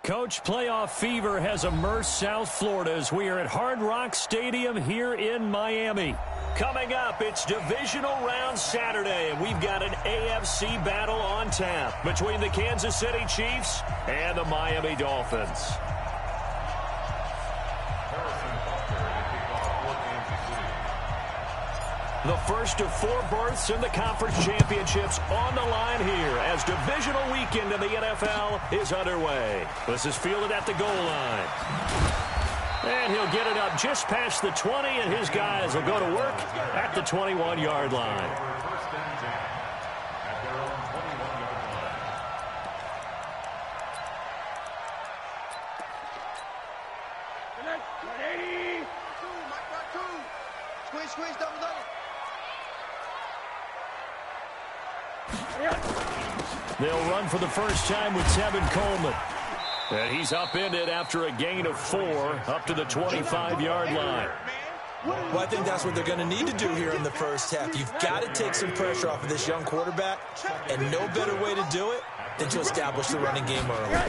Coach, playoff fever has immersed South Florida as we are at Hard Rock Stadium here in Miami. Coming up, it's divisional round Saturday, and we've got an AFC battle on tap between the Kansas City Chiefs and the Miami Dolphins. The first of 4 berths in the conference championships on the line here as divisional weekend in the NFL is underway. This is fielded at the goal line. And he'll get it up just past the 20, and his guys will go to work at the 21-yard line. Squeeze, double. They'll run for the first time with Tevin Coleman. And he's upended after a gain of 4 up to the 25-yard line. Well, I think that's what they're going to need to do here in the first half. You've got to take some pressure off of this young quarterback, and no better way to do it than to establish the running game early.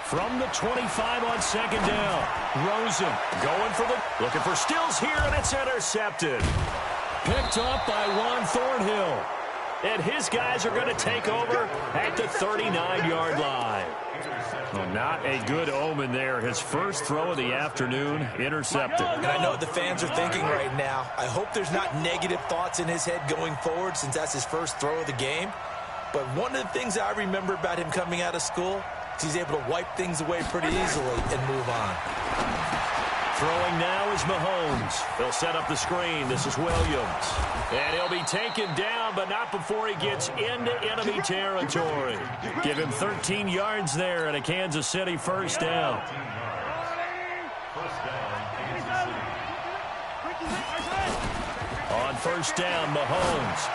From the 25 on second down, Rosen looking for Stills here, and it's intercepted. Picked up by Juan Thornhill. And his guys are going to take over at the 39-yard line. Well, not a good omen there. His first throw of the afternoon intercepted. And I know what the fans are thinking right now. I hope there's not negative thoughts in his head going forward since that's his first throw of the game. But one of the things I remember about him coming out of school is he's able to wipe things away pretty easily and move on. Throwing now is Mahomes. They'll set up the screen. This is Williams. And he'll be taken down, but not before he gets into enemy territory. Give him 13 yards there and a Kansas City first down. On first down, Mahomes.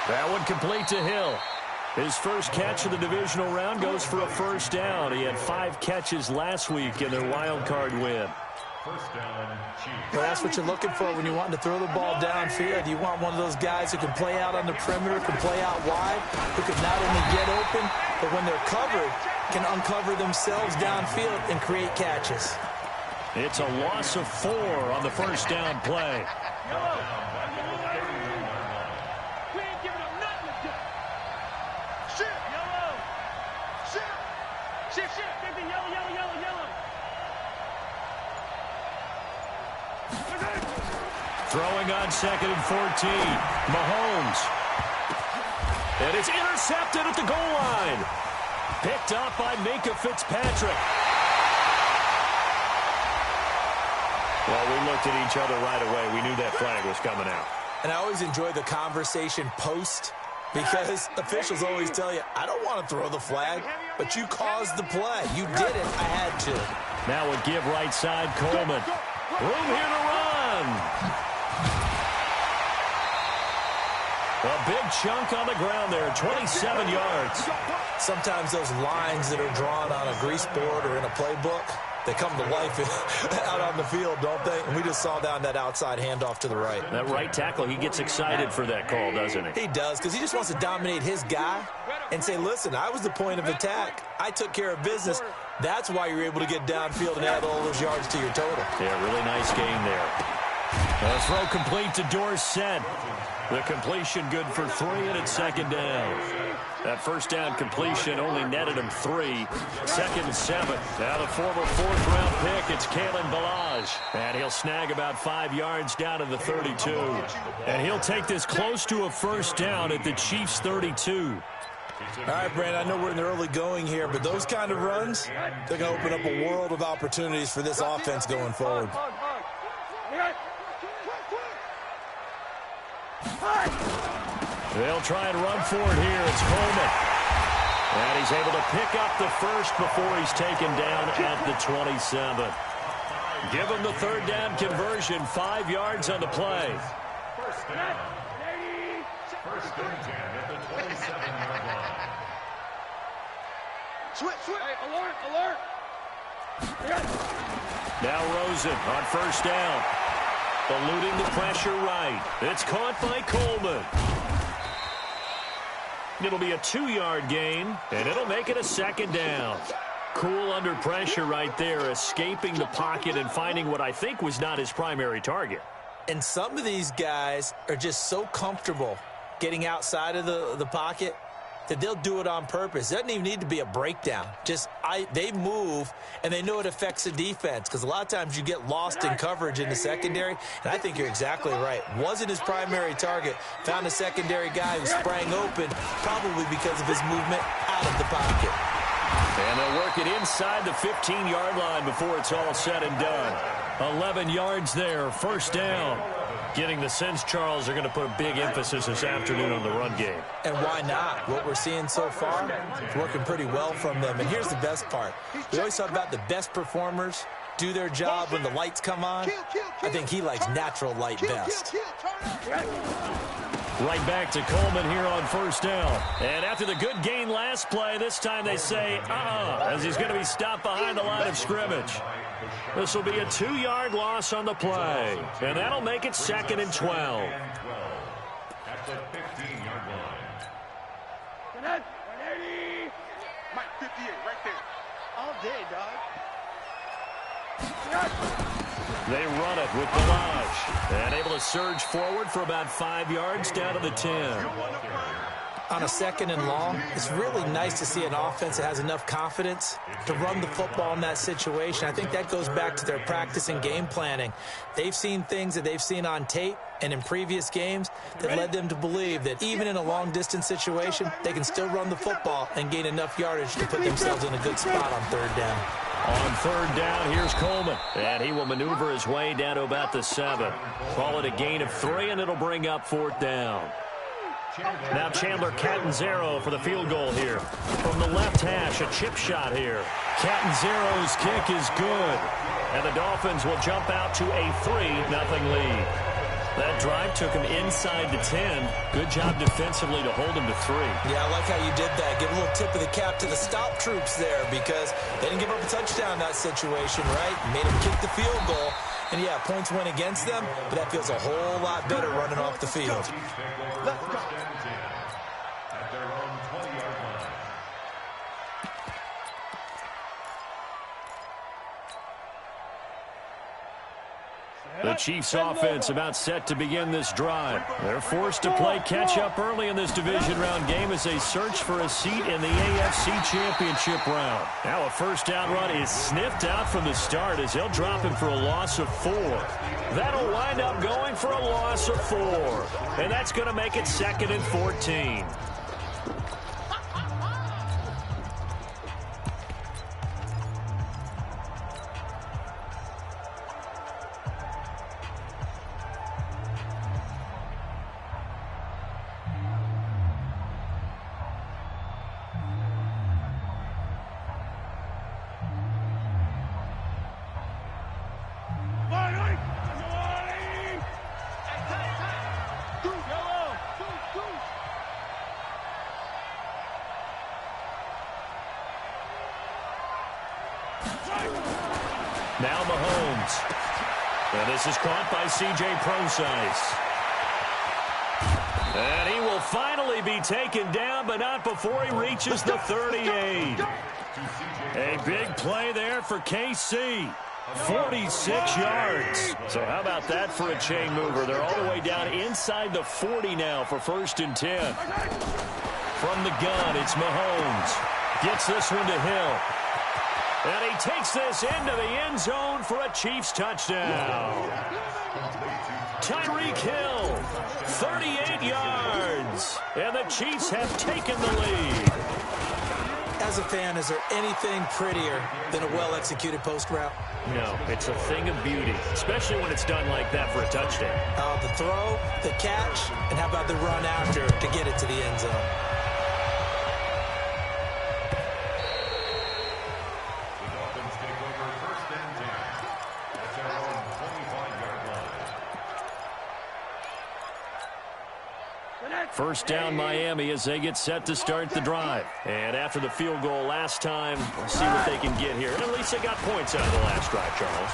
That one complete to Hill. His first catch of the divisional round goes for a first down. He had 5 catches last week in their wild card win. Well, that's what you're looking for when you want to throw the ball downfield. You want one of those guys who can play out on the perimeter, can play out wide, who can not only get open, but when they're covered, can uncover themselves downfield and create catches. It's a loss of 4 on the first down play. Throwing on second and 14. Mahomes. And it's intercepted at the goal line. Picked up by Minkah Fitzpatrick. Well, we looked at each other right away. We knew that flag was coming out. And I always enjoy the conversation post because officials always tell you, I don't want to throw the flag, but you caused the play. You did it. I had to. Now a give right side, Coleman. Room here to run. A big chunk on the ground there, 27 yards. Sometimes those lines that are drawn on a grease board or in a playbook, they come to life out on the field, don't they? And we just saw down that outside handoff to the right. That right tackle, he gets excited for that call, doesn't he? He does, because he just wants to dominate his guy and say, listen, I was the point of attack. I took care of business. That's why you're able to get downfield and add all those yards to your total. Yeah, really nice game there. A throw complete to Dorsett. The completion good for 3, and it's second down. That first down completion only netted him 3. Second and 7. Now the former 4th-round pick, it's Kalen Ballage. And he'll snag about 5 yards down to the 32. And he'll take this close to a first down at the Chiefs' 32. All right, Brandon, I know we're in the early going here, but those kind of runs, they're going to open up a world of opportunities for this offense going forward. They'll try and run for it here. It's Coleman. And he's able to pick up the first before he's taken down at the 27. Give him the third down conversion. 5 yards on the play. First and 10 at the 27-yard line. Switch. Hey, alert. Now Rosen on first down. Eluding the pressure right. It's caught by Coleman. It'll be a 2-yard gain, and it'll make it a second down. Cool under pressure right there, escaping the pocket and finding what I think was not his primary target. And some of these guys are just so comfortable getting outside of the pocket that they'll do it on purpose. It doesn't even need to be a breakdown. They move, and they know it affects the defense, because a lot of times you get lost in coverage in the secondary, and I think you're exactly right. Wasn't his primary target. Found a secondary guy who sprang open, probably because of his movement out of the pocket. And they'll work it inside the 15-yard line before it's all said and done. 11 yards there, first down. Getting the sense, Charles, they're going to put a big emphasis this afternoon on the run game. And why not? What we're seeing so far is working pretty well from them. And here's the best part. We always talk about the best performers do their job when the lights come on. I think he likes natural light best. Right back to Coleman here on first down. And after the good gain last play, this time they say, as he's going to be stopped behind the line of scrimmage. This will be a 2-yard loss on the play. And that'll make it 2nd and 12. At the 15-yard line. Mike, 58, right there. All day, dog. They run it with Balaj. And able to surge forward for about 5 yards down to the 10. On a 2nd and long, it's really nice to see an offense that has enough confidence to run the football in that situation. I think that goes back to their practice and game planning. They've seen things that they've seen on tape and in previous games that led them to believe that even in a long-distance situation, they can still run the football and gain enough yardage to put themselves in a good spot on 3rd down. On 3rd down, here's Coleman. And he will maneuver his way down to about the 7. Call it a gain of 3, and it'll bring up 4th down. Now Chandler Catanzaro for the field goal here. From the left hash, a chip shot here. Catanzaro's kick is good. And the Dolphins will jump out to a 3-0 lead. That drive took him inside the 10. Good job defensively to hold him to 3. Yeah, I like how you did that. Give a little tip of the cap to the stop troops there, because they didn't give up a touchdown in that situation, right? Made them kick the field goal. And, yeah, points went against them, but that feels a whole lot better running off the field. Let's go. At their own 20-yard line. The Chiefs offense about set to begin this drive. They're forced to play catch-up early in this division round game as they search for a seat in the AFC Championship round. Now a first down run is sniffed out from the start as they'll drop him for a loss of 4. That'll wind up going for a loss of 4. And that's going to make it 2nd and 14. Now Mahomes. And this is caught by C.J. Prosise. And he will finally be taken down, but not before he reaches the 38. A big play there for KC. 46 yards. So how about that for a chain mover? They're all the way down inside the 40 now for 1st and 10. From the gun, it's Mahomes. Gets this one to Hill. And he takes this into the end zone for a Chiefs touchdown. Tyreek Hill, 38 yards. And the Chiefs have taken the lead. As a fan, is there anything prettier than a well-executed post route? No, it's a thing of beauty, especially when it's done like that for a touchdown. The throw, the catch, and how about the run after to get it to the end zone? First down Miami as they get set to start the drive. And after the field goal last time, we'll see what they can get here. And at least they got points out of the last drive, Charles.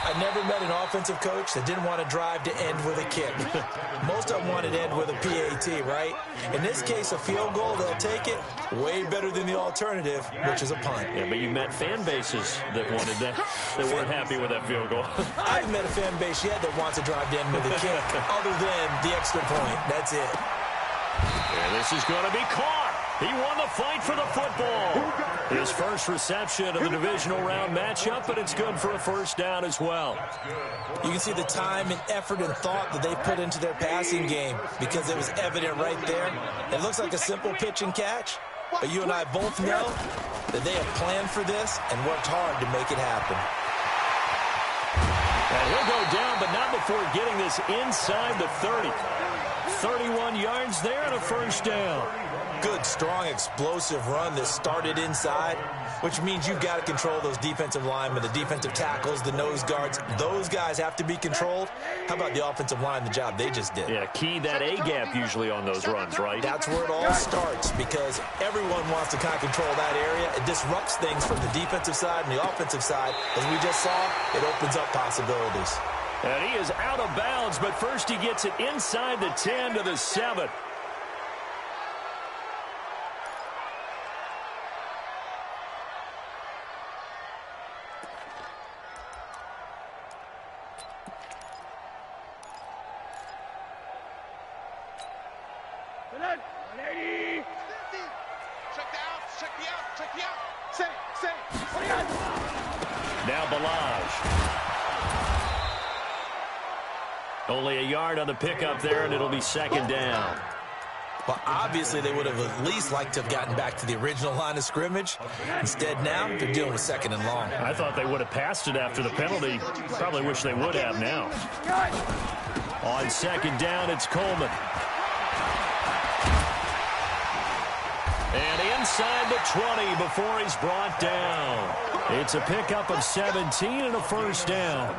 I never met an offensive coach that didn't want to drive to end with a kick. Most of them wanted to end with a PAT, right? In this case, a field goal, they'll take it. Way better than the alternative, which is a punt. Yeah, but you met fan bases that wanted that. They weren't happy with that field goal. I haven't met a fan base yet that wants to drive to end with a kick, other than the extra point. That's it. And this is going to be caught. He won the fight for the football. His first reception of the divisional round matchup, but it's good for a first down as well. You can see the time and effort and thought that they put into their passing game because it was evident right there. It looks like a simple pitch and catch, but you and I both know that they have planned for this and worked hard to make it happen. And he'll go down, but not before getting this inside the 30. 31 yards there and a first down. Good, strong, explosive run that started inside, which means you've got to control those defensive linemen, the defensive tackles, the nose guards. Those guys have to be controlled. How about the offensive line, the job they just did? Yeah, key that A-gap usually on those runs, right? That's where it all starts because everyone wants to kind of control that area. It disrupts things from the defensive side and the offensive side. As we just saw, it opens up possibilities. And he is out of bounds, but first he gets it inside the 10 to the 7. Now Balaj. Only a yard on the pickup there, and it'll be second down. Well, obviously they would have at least liked to have gotten back to the original line of scrimmage. Instead, now they're dealing with second and long. I thought they would have passed it after the penalty. Probably wish they would have now. On second down, it's Coleman. And inside the 20 before he's brought down. It's a pickup of 17 and a first down.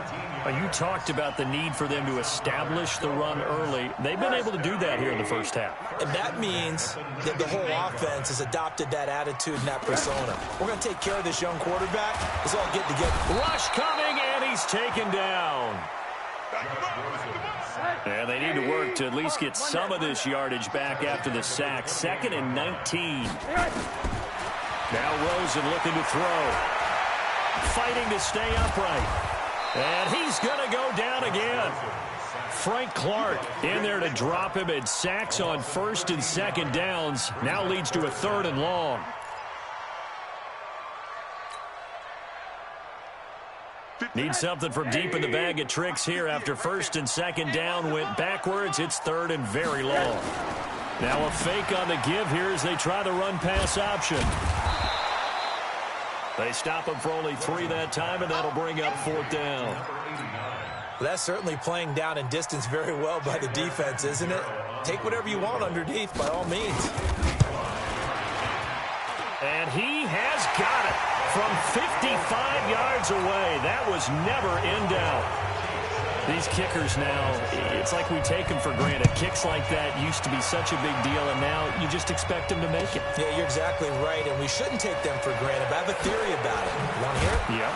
You talked about the need for them to establish the run early. They've been able to do that here in the first half. And that means that the whole offense has adopted that attitude and that persona. We're going to take care of this young quarterback. Let's all get together. Rush coming, and he's taken down. And they need to work to at least get some of this yardage back after the sack. 2nd and 19. Now Rosen looking to throw. Fighting to stay upright. And he's going to go down again. Frank Clark in there to drop him, and sacks on first and second downs. Now leads to a 3rd and long. Need something from deep in the bag of tricks here after first and second down went backwards. It's 3rd and very long. Now a fake on the give here as they try the run-pass option. They stop him for only 3 that time, and that'll bring up 4th down. Well, that's certainly playing down in distance very well by the defense, isn't it? Take whatever you want underneath, by all means. And he has got it from 55 yards away. That was never in doubt. These kickers now, it's like we take them for granted. Kicks like that used to be such a big deal, and now you just expect them to make it. Yeah, you're exactly right, and we shouldn't take them for granted. But I have a theory about it. You want to hear it? Yeah.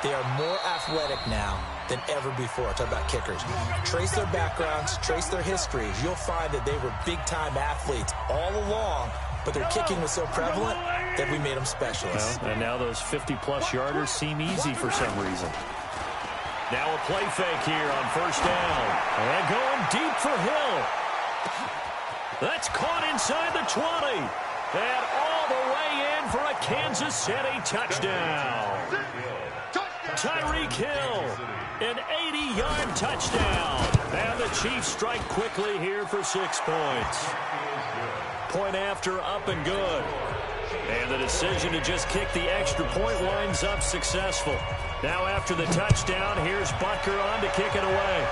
They are more athletic now than ever before. Talk about kickers. Trace their backgrounds, trace their histories. You'll find that they were big-time athletes all along, but their kicking was so prevalent that we made them specialists. Well, and now those 50-plus yarders seem easy for some reason. Now a play fake here on first down. And going deep for Hill. That's caught inside the 20. And all the way in for a Kansas City touchdown. Tyreek Hill, an 80-yard touchdown. And the Chiefs strike quickly here for 6 points. Point after, up and good. And the decision to just kick the extra point winds up successful. Now after the touchdown, here's Butker on to kick it away.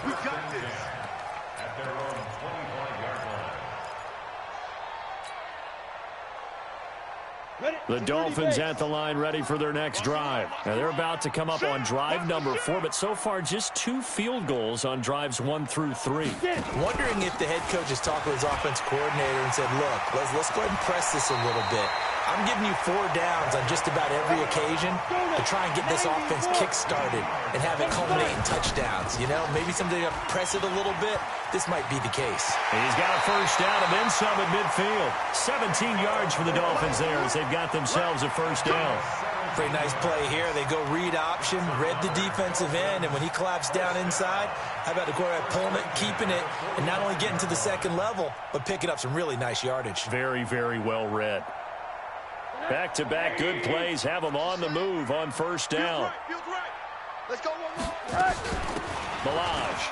We got this. At their own 25-yard line. Ready? The Dolphins at the line ready for their next drive. Now they're about to come up on drive number 4, but so far just 2 field goals on drives 1 through 3. Wondering if the head coach has talked with his offense coordinator and said, look, let's go ahead and press this a little bit. I'm giving you 4 downs on just about every occasion to try and get this offense kick-started and have it culminate in touchdowns. You know, maybe someday to press it a little bit. This might be the case. He's got a first down and then some at midfield. 17 yards for the Dolphins there as they've got themselves a first down. Pretty nice play here. They go read option, read the defensive end, and when he collapsed down inside, how about the quarterback pulling it, keeping it, and not only getting to the second level, but picking up some really nice yardage. Very, very well read. Back-to-back good plays have them on the move on first down. Feels right. Let's go one more. Milage.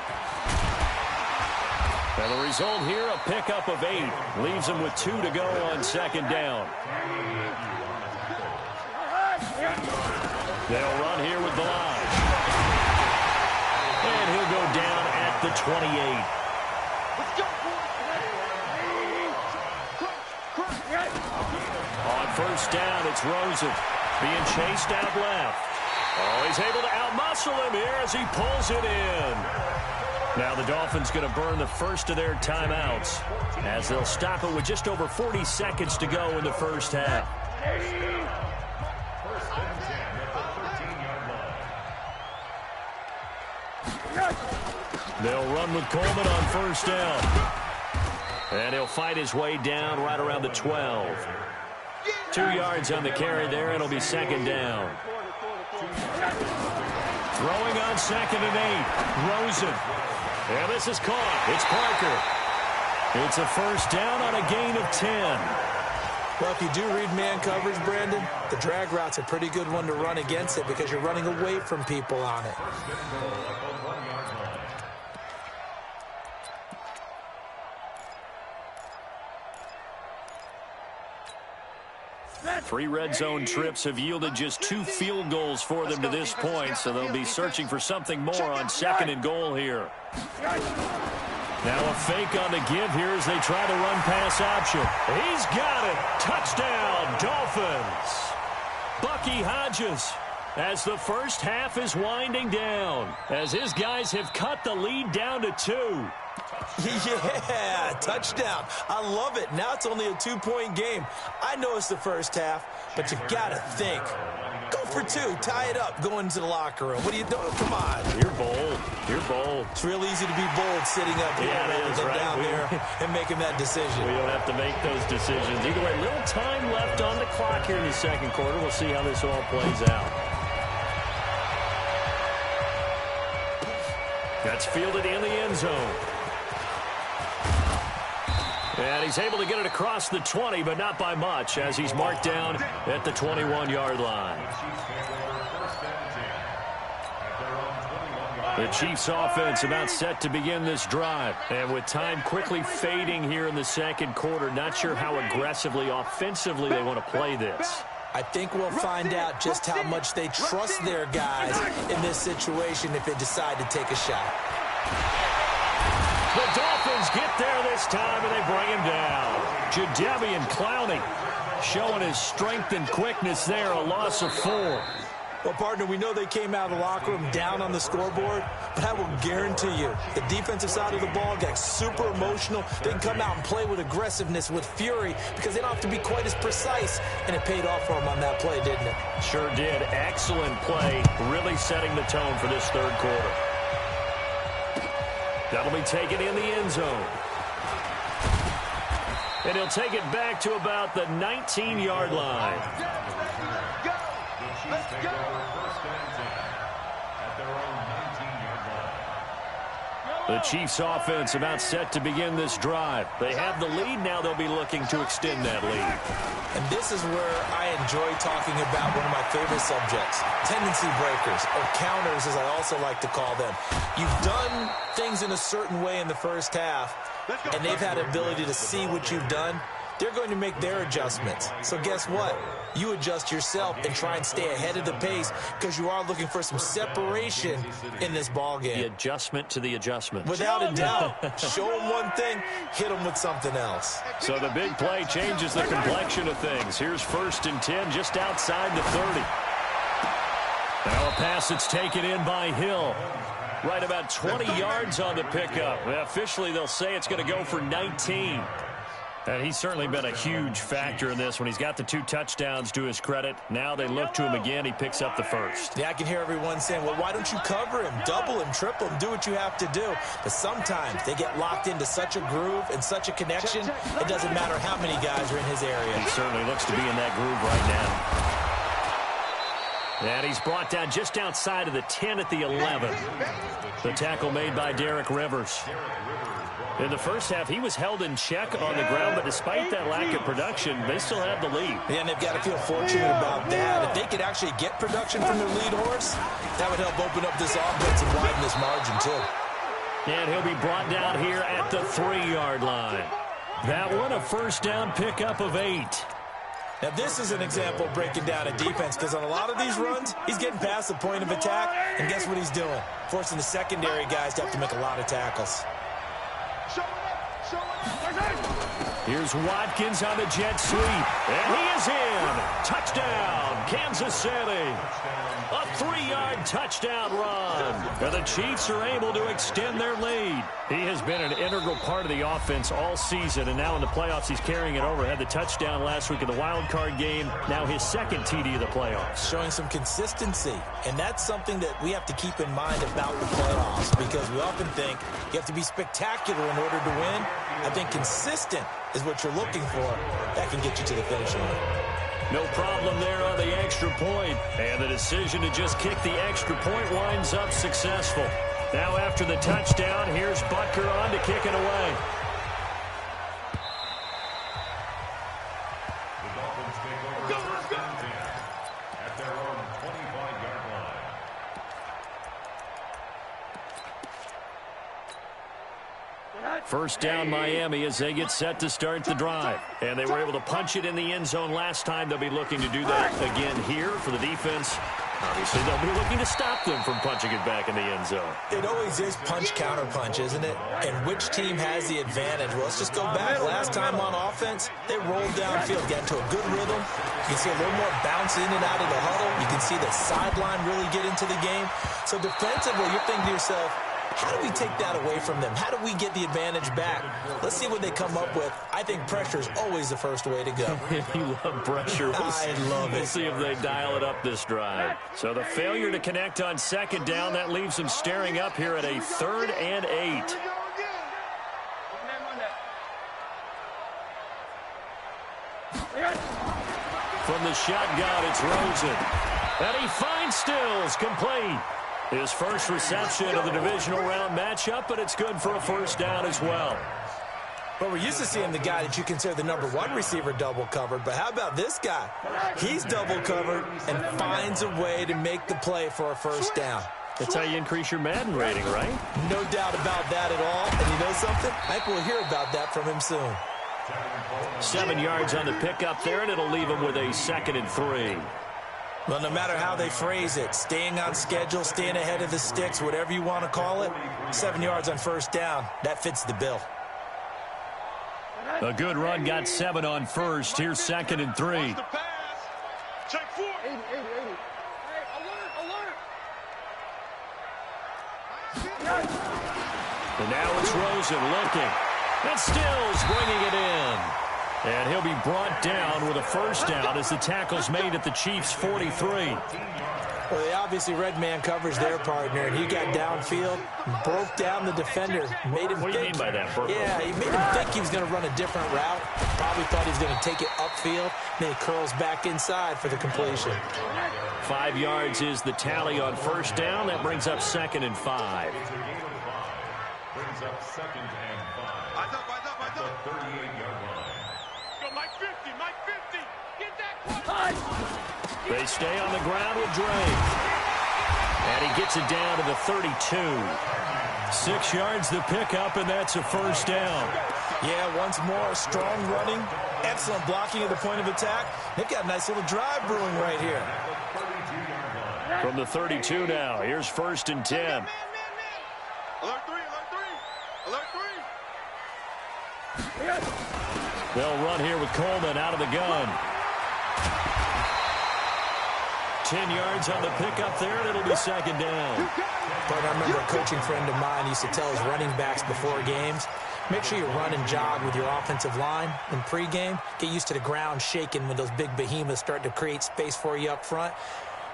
And the result here, a pickup of 8. Leaves them with 2 to go on second down. They'll run here with Milage. And he'll go down at the 28. Let's go. On first down, it's Rosen being chased out left. Oh, he's able to outmuscle him here as he pulls it in. Now the Dolphins going to burn the first of their timeouts as they'll stop it with just over 40 seconds to go in the first half. First and 10 at the 13-yard line. They'll run with Coleman on first down. And he'll fight his way down right around the 12. 2 yards on the carry there. It'll be second down. Throwing on second and 8. Rosen. And this is caught. It's Parker. It's a first down on a gain of 10. Well, if you do read man coverage, Brandon, the drag route's a pretty good one to run against it because you're running away from people on it. 3 red zone trips have yielded just 2 field goals for them to this point, so they'll be searching for something more on second and goal here. Now a fake on the give here as they try to run pass option. He's got it. Touchdown, Dolphins. Bucky Hodges as the first half is winding down, as his guys have cut the lead down to 2. Yeah, touchdown. I love it. Now it's only a 2-point game. I know it's the first half, but you got to think. Go for 2. Tie it up. Go into the locker room. What are you doing? Come on. You're bold. You're bold. It's real easy to be bold sitting up here rather than down there and making that decision. We don't have to make those decisions. Either way, little time left on the clock here in the second quarter. We'll see how this all plays out. That's fielded in the end zone. And he's able to get it across the 20, but not by much, as he's marked down at the 21-yard line. The Chiefs offense about set to begin this drive. And with time quickly fading here in the second quarter, not sure how aggressively, offensively they want to play this. I think we'll find out just how much they trust their guys in this situation if they decide to take a shot. The Dolphins get there this time, and they bring him down. Jadeveon Clowney showing his strength and quickness there, a loss of 4. Well, partner, we know they came out of the locker room down on the scoreboard, but I will guarantee you the defensive side of the ball got super emotional. They can come out and play with aggressiveness, with fury, because they don't have to be quite as precise, and it paid off for them on that play, didn't it? Sure did. Excellent play, really setting the tone for this third quarter. That'll be taken in the end zone. And he'll take it back to about the 19-yard line. Let's go. The Chiefs offense about set to begin this drive. They have the lead. Now they'll be looking to extend that lead. And this is where I enjoy talking about one of my favorite subjects, tendency breakers, or counters as I also like to call them. You've done things in a certain way in the first half, and they've had the ability to see what you've done. they're going to make their adjustments. So guess what? You adjust yourself and try and stay ahead of the pace because you are looking for some separation in this ball game. The adjustment to the adjustment. Without a doubt. Show them one thing, hit them with something else. So the big play changes the complexion of things. Here's 1st and 10 just outside the 30. Now a pass that's taken in by Hill. Right about 20 yards on the pickup. Officially, they'll say it's going to go for 19. And he's certainly been a huge factor in this when he's got the 2 touchdowns to his credit. Now they look to him again. He picks up the 1st. Yeah, I can hear everyone saying, well, why don't you cover him, double him, triple him, do what you have to do. But sometimes they get locked into such a groove and such a connection, it doesn't matter how many guys are in his area. He certainly looks to be in that groove right now. And he's brought down just outside of the 10 at the 11. The tackle made by Derek Rivers. In the first half, he was held in check on the ground, but despite that lack of production, they still have the lead. Yeah, and they've got to feel fortunate about that. If they could actually get production from their lead horse, that would help open up this offense and widen this margin, too. And he'll be brought down here at the 3-yard line. That one, a 1st down pickup of 8. Now, this is an example of breaking down a defense because on a lot of these runs, he's getting past the point of attack, and guess what he's doing? Forcing the secondary guys to have to make a lot of tackles. Here's Watkins on the jet sweep, and he is in. Touchdown, Kansas City. A 3-yard touchdown run. And the Chiefs are able to extend their lead. He has been an integral part of the offense all season, and now in the playoffs he's carrying it over. Had the touchdown last week in the wild card game. Now his 2nd TD of the playoffs. Showing some consistency, and that's something that we have to keep in mind about the playoffs because we often think you have to be spectacular in order to win. I think consistent is what you're looking for. That can get you to the finish line. No problem there on the extra point. And the decision to just kick the extra point winds up successful. Now after the touchdown, here's Butker on to kick it away. The Dolphins take over the 1st and 10 at their own 25-yard line. First down Miami as they get set to start the drive. And they were able to punch it in the end zone last time. They'll be looking to do that again here for the defense. Obviously, they'll be looking to stop them from punching it back in the end zone. It always is punch-counter-punch, isn't it? And which team has the advantage? Well, let's just go back. Last time on offense, they rolled downfield, got into a good rhythm. You can see a little more bounce in and out of the huddle. You can see the sideline really get into the game. So defensively, you're thinking to yourself, how do we take that away from them? How do we get the advantage back? Let's see what they come up with. I think pressure is always the first way to go. You love pressure. I love it. We'll see if they dial it up this drive. So the failure to connect on 2nd down, that leaves them staring up here at a 3rd and 8. From the shotgun, it's Rosen. And he finds Stills, complete. His first reception of the divisional round matchup, but it's good for a 1st down as well. Well, we're used to seeing the guy that you consider the #1 receiver double covered, but how about this guy? He's double covered and finds a way to make the play for a 1st down. That's how you increase your Madden rating, right? No doubt about that at all. And you know something? I think we'll hear about that from him soon. 7 yards on the pickup there, and it'll leave him with a 2nd and 3. Well, no matter how they phrase it, staying on schedule, staying ahead of the sticks, whatever you want to call it, 7 yards on 1st down, that fits the bill. A good run, got 7 on 1st. Here's 2nd and 3. Check 4. And now it's Rosen looking. And Stills bringing it in. And he'll be brought down with a 1st down as the tackle's made at the Chiefs' 43. Well, they obviously read man coverage their partner, and he got downfield, broke down the defender, made him What do you mean by that, Burke? Yeah, he made him think he was going to run a different route. Probably thought he was going to take it upfield. Then he curls back inside for the completion. 5 yards is the tally on 1st down. That brings up 2nd and 5. Brings up 2nd and 5. At the 38-yard line. Go, Mike 50, Mike 50. Get that. They stay on the ground with Drake. And he gets it down to the 32. 6 yards the pickup, and that's a 1st down. Yeah, once more, strong running, Excellent blocking at the point of attack. They've got a nice little drive brewing right here. From the 32 now, here's 1st and 10. Alert 3, alert 3, alert 3. They'll run here with Coleman out of the gun. 10 yards on the pickup there, and it'll be 2nd down. But I remember a coaching friend of mine used to tell his running backs before games, make sure you run and jog with your offensive line in pregame. Get used to the ground shaking when those big behemoths start to create space for you up front.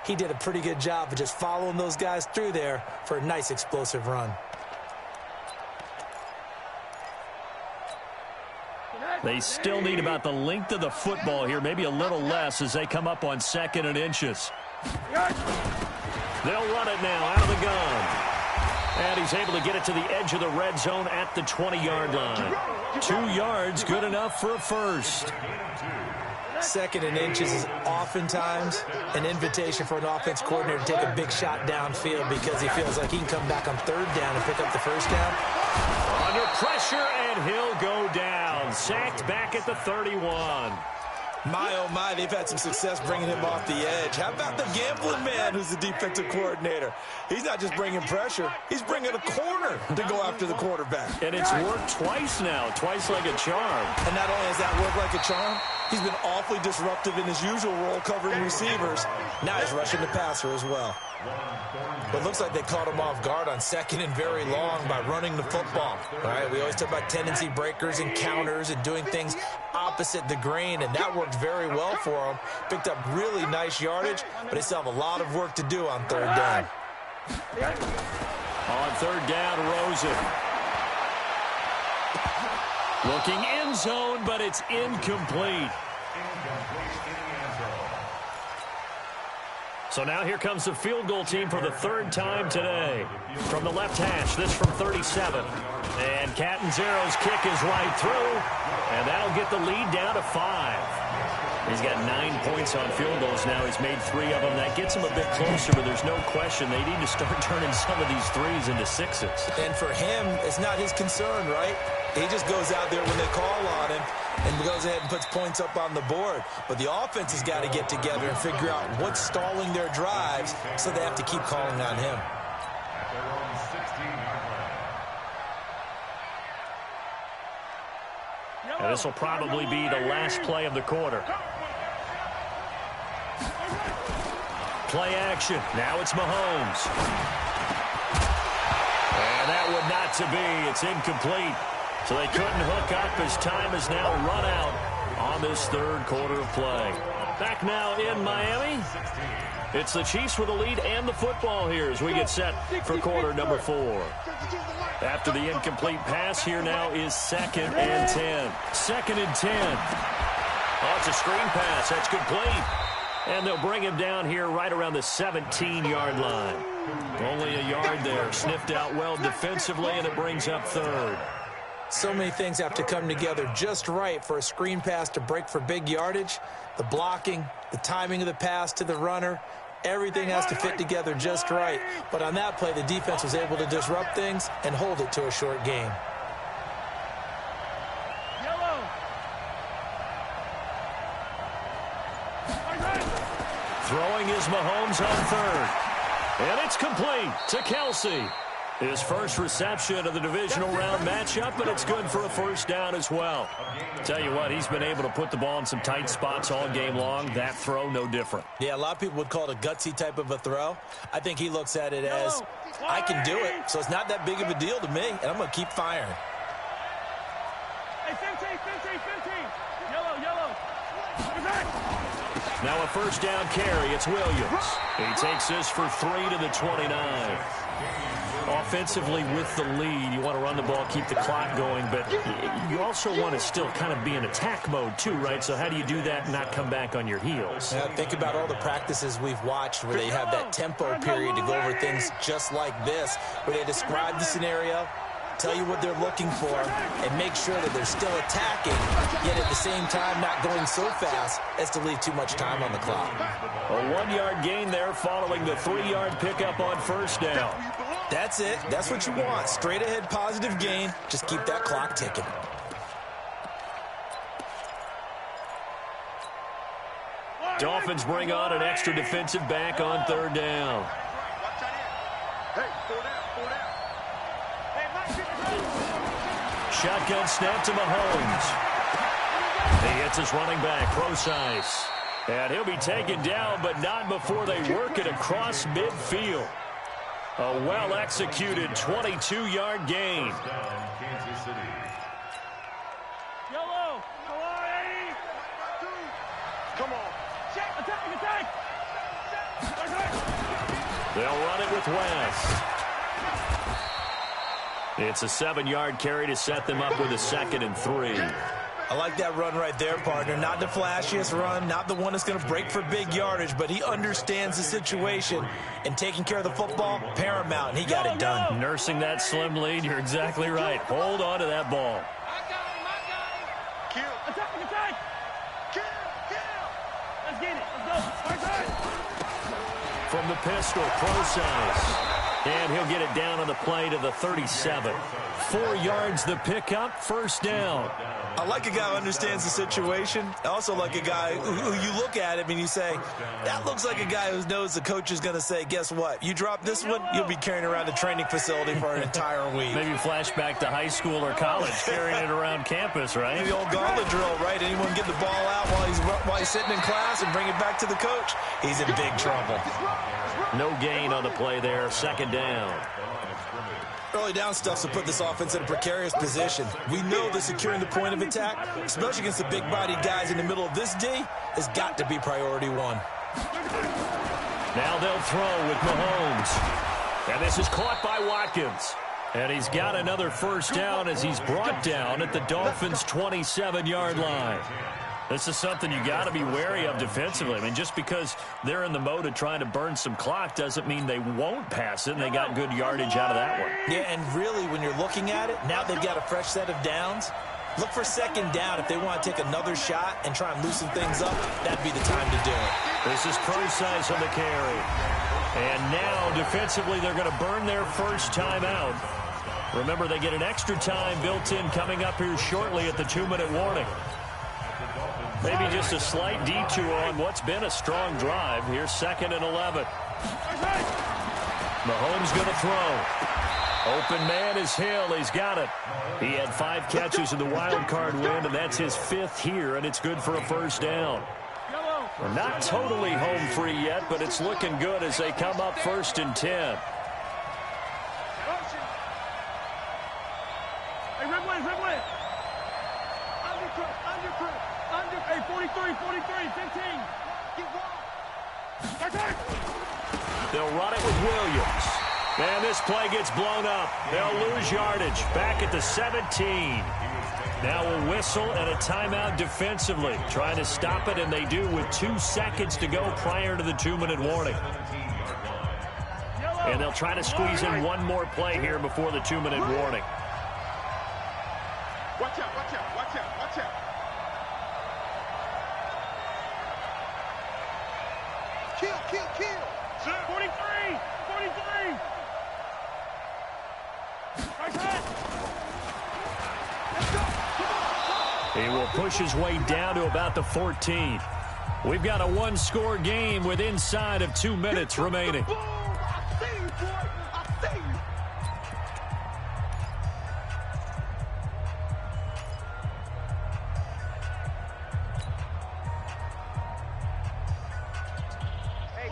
He did a pretty good job of just following those guys through there for a nice explosive run. They still need about the length of the football here, maybe a little less as they come up on 2nd and inches. They'll run it now out of the gun. And he's able to get it to the edge of the red zone at the 20-yard line. 2 yards, good enough for a first. 2nd and inches is oftentimes an invitation for an offense coordinator to take a big shot downfield because he feels like he can come back on 3rd down and pick up the 1st down. Under pressure, and he'll go down. Sacked back at the 31. My, oh my, they've had some success bringing him off the edge. How about the gambling man who's the defensive coordinator? He's not just bringing pressure, he's bringing a corner to go after the quarterback. And it's worked twice now, twice like a charm. And not only has that worked like a charm, he's been awfully disruptive in his usual role covering receivers. Now he's rushing the passer as well. But it looks like they caught him off guard on 2nd and very long by running the football. All right, we always talk about tendency breakers and counters and doing things opposite the grain, and that worked very well for him. Picked up really nice yardage, but they still have a lot of work to do on 3rd down. On 3rd down, Rosen. Looking end zone, but it's incomplete. So now here comes the field goal team for the 3rd time today. From the left hash, this from 37. And Catanzaro's kick is right through, and that'll get the lead down to 5. He's got 9 points on field goals now. He's made 3 of them. That gets him a bit closer, but there's no question they need to start turning some of these 3s into 6s. And for him, it's not his concern, right? He just goes out there when they call on him and goes ahead and puts points up on the board. But the offense has got to get together and figure out what's stalling their drives, so they have to keep calling on him. And this will probably be the last play of the quarter. Play action. Now it's Mahomes. And that would not to be. It's incomplete. So they couldn't hook up as time has now run out on this 3rd quarter of play. Back now in Miami. It's the Chiefs with the lead and the football here as we get set for quarter number 4. After the incomplete pass, here now is 2nd and 10. 2nd and 10. Oh, it's a screen pass. That's complete. And they'll bring him down here right around the 17-yard line. Only a yard there. Sniffed out well defensively, and it brings up 3rd. So many things have to come together just right for a screen pass to break for big yardage. The blocking, the timing of the pass to the runner, everything has to fit together just right. But on that play, the defense was able to disrupt things and hold it to a short gain. Throwing is Mahomes on 3rd. And it's complete to Kelsey. His first reception of the divisional round matchup, but it's good for a 1st down as well. Tell you what, he's been able to put the ball in some tight spots all game long. That throw, no different. Yeah, a lot of people would call it a gutsy type of a throw. I think he looks at it as, I can do it, so it's not that big of a deal to me, and I'm going to keep firing. Hey, 15. Yellow. Now a 1st down carry. It's Williams. He takes this for 3 to the 29. Offensively with the lead, you want to run the ball, keep the clock going, but you also want to still kind of be in attack mode too, right? So how do you do that and not come back on your heels? Yeah, think about all the practices we've watched where they have that tempo period to go over things just like this, where they describe the scenario, tell you what they're looking for, and make sure that they're still attacking, yet at the same time not going so fast as to leave too much time on the clock. A 1-yard gain there following the 3-yard pickup on 1st down. That's it. That's what you want. Straight ahead positive gain. Just keep that clock ticking. Dolphins bring on an extra defensive back on third down. Shotgun snap to Mahomes. He hits his running back, Procise. And he'll be taken down, but not before they work it across midfield. A well-executed 22-yard gain. Kansas City. Yellow. Come on. Check. Attack. They'll run it with West. It's a 7-yard carry to set them up with a 2nd and 3. I like that run right there, partner. Not the flashiest run, not the one that's going to break for big yardage, but he understands the situation, and taking care of the football, paramount, and he got it done. Nursing that slim lead, you're exactly right. Hold on to that ball. Kill. Attack. Kill. Let's get it. Let's go. From the pistol, Procise. And he'll get it down on the play to the 37. 4 yards the pickup, first down. I like a guy who understands the situation. I also like a guy who you look at him and you say, that looks like a guy who knows the coach is going to say, guess what? You drop this one, you'll be carrying around the training facility for an entire week. Maybe flashback to high school or college, carrying it around campus, right? The old gauntlet drill, right? Anyone get the ball out while he's sitting in class and bring it back to the coach? He's in big trouble. No gain on the play there, 2nd down. Early down stuff to put this offense in a precarious position. We know that securing the point of attack, especially against the big-bodied guys in the middle of this D, has got to be priority 1. Now they'll throw with Mahomes. And this is caught by Watkins. And he's got another first down as he's brought down at the Dolphins' 27-yard line. This is something you got to be wary of defensively. I mean, just because they're in the mode of trying to burn some clock doesn't mean they won't pass it, and they got good yardage out of that one. Yeah, and really, when you're looking at it, now they've got a fresh set of downs. Look for 2nd down if they want to take another shot and try and loosen things up. That'd be the time to do it. This is Procise on the carry. And now, defensively, they're going to burn their first time out. Remember, they get an extra time built in coming up here shortly at the 2-minute warning. Maybe just a slight detour on what's been a strong drive. Here's 2nd and 11. Mahomes going to throw. Open man is Hill. He's got it. He had 5 catches in the wild card win, and that's his 5th here, and it's good for a first down. We're not totally home free yet, but it's looking good as they come up 1st and 10. Hey, red way. Under, hey, 43, 15. Get wide. They'll run it with Williams. Man, this play gets blown up. They'll lose yardage. Back at the 17. Now a whistle and a timeout defensively. Trying to stop it, and they do with 2 seconds to go prior to the 2-minute warning. And they'll try to squeeze in one more play here before the 2-minute warning. Watch out. Kill. 43. He will push his way down to about the 14. We've got a 1-score game with inside of 2 minutes remaining. I see you, boy. I see you.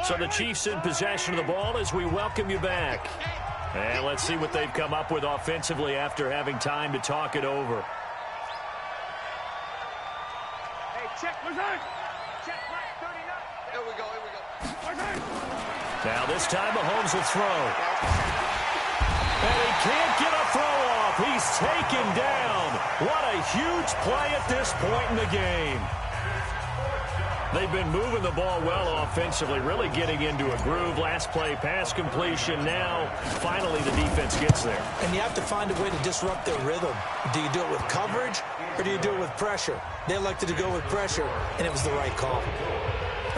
So the Chiefs in possession of the ball as we welcome you back. And let's see what they've come up with offensively after having time to talk it over. Hey, check. Check right, 39. Here we go. Now this time Mahomes will throw. And he can't get a throw off. He's taken down. What a huge play at this point in the game. They've been moving the ball well offensively, really getting into a groove. Last play, pass completion. Now, finally, the defense gets there. And you have to find a way to disrupt their rhythm. Do you do it with coverage, or do you do it with pressure? They elected to go with pressure, and it was the right call.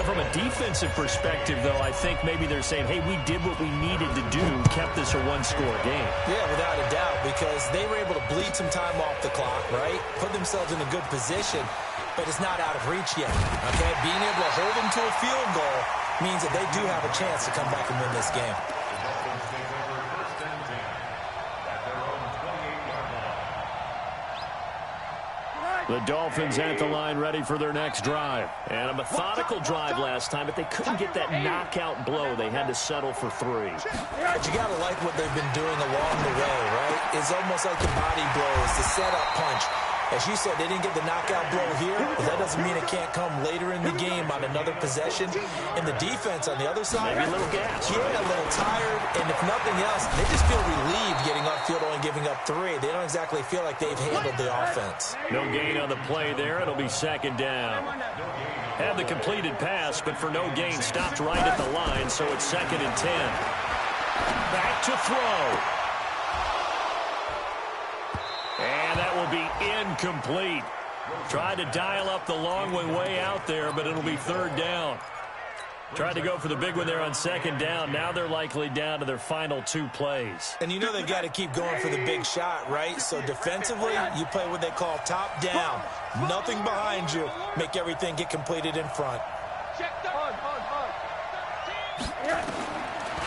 From a defensive perspective, though, I think maybe they're saying, hey, we did what we needed to do, kept this a 1-score game. Yeah, without a doubt, because they were able to bleed some time off the clock, right? Put themselves in a good position. but it's not out of reach yet. Okay, being able to hold them to a field goal means that they do have a chance to come back and win this game. The Dolphins at the line ready for their next drive. And a methodical drive last time, but they couldn't get that knockout blow. They had to settle for 3. But you got to like what they've been doing along the way, right? It's almost like the body blows, the setup punch. As you said, they didn't get the knockout blow here, but that doesn't mean it can't come later in the game on another possession. And the defense on the other side, maybe a little gas. Yeah, a little tired. And if nothing else, they just feel relieved getting upfield only giving up 3. They don't exactly feel like they've handled the offense. No gain on the play there. It'll be second down. Had the completed pass, but for no gain, stopped right at the line, so it's 2nd and 10. Back to throw. And that will be incomplete. Tried to dial up the long way out there, but it'll be 3rd down. Tried to go for the big one there on 2nd down. Now they're likely down to their final 2 plays. And you know they've got to keep going for the big shot, right? So defensively, you play what they call top down. Nothing behind you. Make everything get completed in front.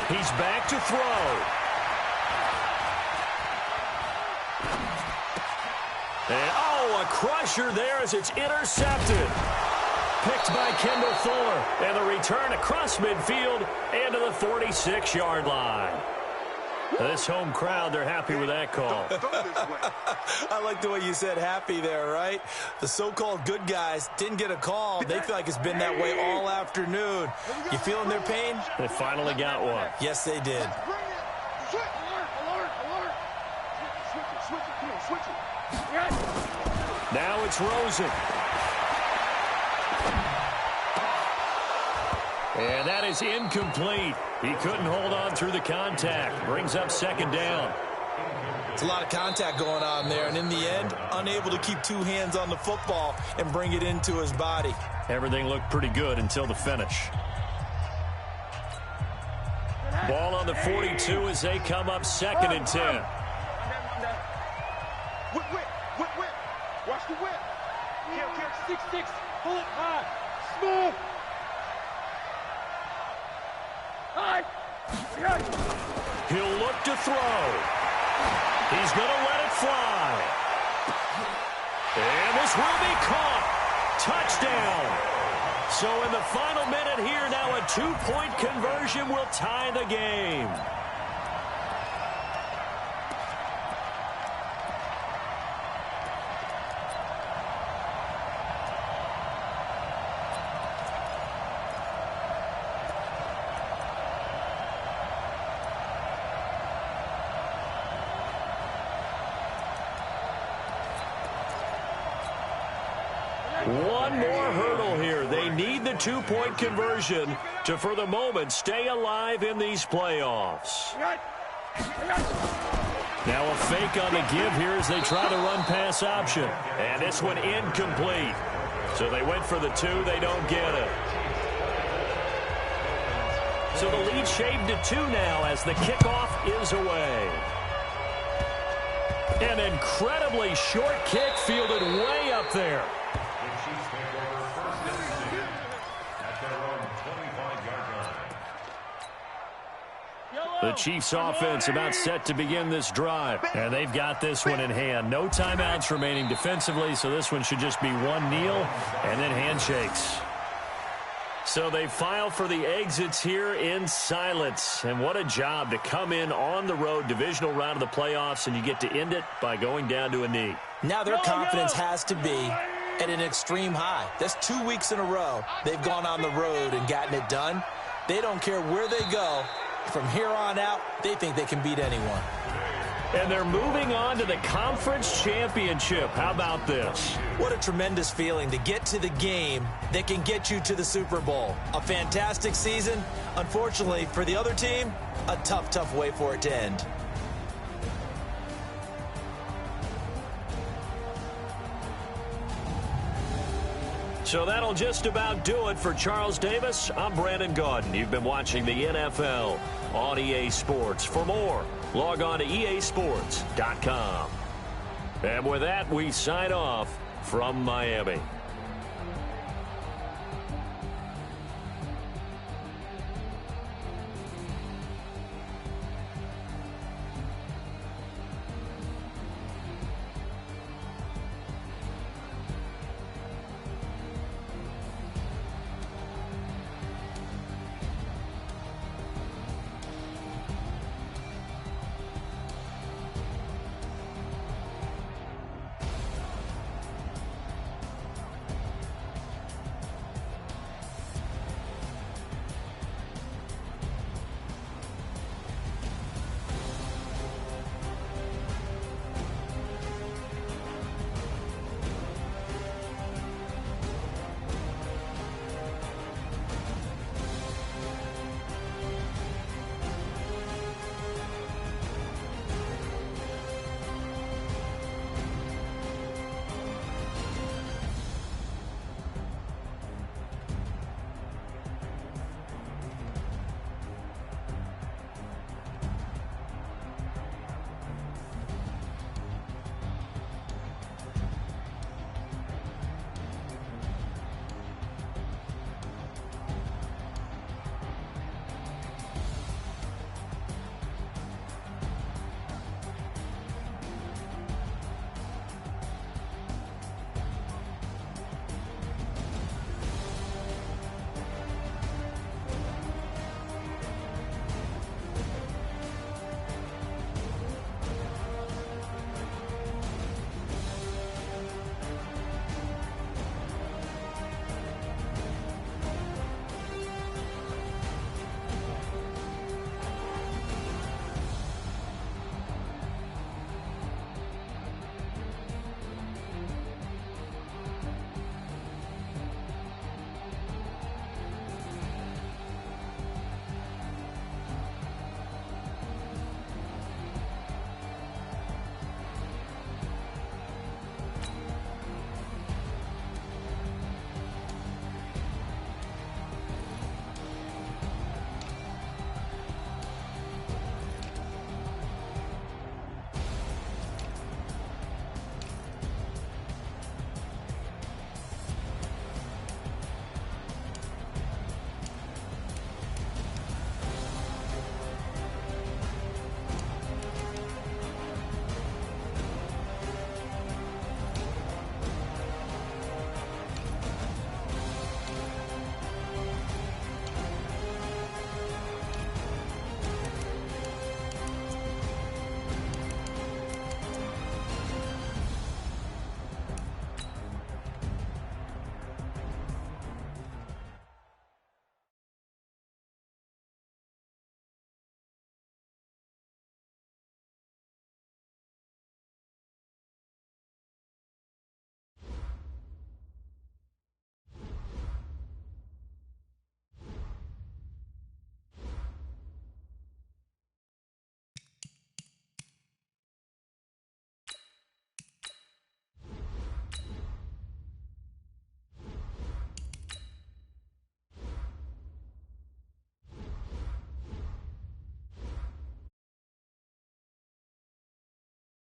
He's back to throw. And, a crusher there as it's intercepted. Picked by Kendall Fuller. And the return across midfield and to the 46-yard line. This home crowd, they're happy with that call. I like the way you said happy there, right? The so-called good guys didn't get a call. They feel like it's been that way all afternoon. You feeling their pain? They finally got one. Yes, they did. Now it's Rosen. And that is incomplete. He couldn't hold on through the contact. Brings up 2nd down. It's a lot of contact going on there, and in the end, unable to keep 2 hands on the football and bring it into his body. Everything looked pretty good until the finish. Ball on the 42 as they come up 2nd and 10. Watch the whip. 6-6. Pull it high. Smooth. High. He'll look to throw. He's going to let it fly. And this will be caught. Touchdown. So in the final minute here, now a 2-point conversion will tie the game. One more hurdle here. They need the 2-point conversion to, for the moment, stay alive in these playoffs. Now a fake on the give here as they try the run-pass option. And this one incomplete. So they went for the 2. They don't get it. So the lead shaved to 2 now as the kickoff is away. An incredibly short kick fielded way up there. The Chiefs offense about set to begin this drive. And they've got this one in hand. No timeouts remaining defensively, so this one should just be one kneel and then handshakes. So they file for the exits here in silence. And what a job to come in on the road, divisional round of the playoffs, and you get to end it by going down to a knee. Now their confidence has to be at an extreme high. That's 2 weeks in a row they've gone on the road and gotten it done. They don't care where they go. From here on out, they think they can beat anyone. And they're moving on to the conference championship. How about this? What a tremendous feeling to get to the game that can get you to the Super Bowl. A fantastic season. Unfortunately, for the other team, a tough, tough way for it to end. So that'll just about do it for Charles Davis. I'm Brandon Gaudin. You've been watching the NFL on EA Sports. For more, log on to easports.com. And with that, we sign off from Miami.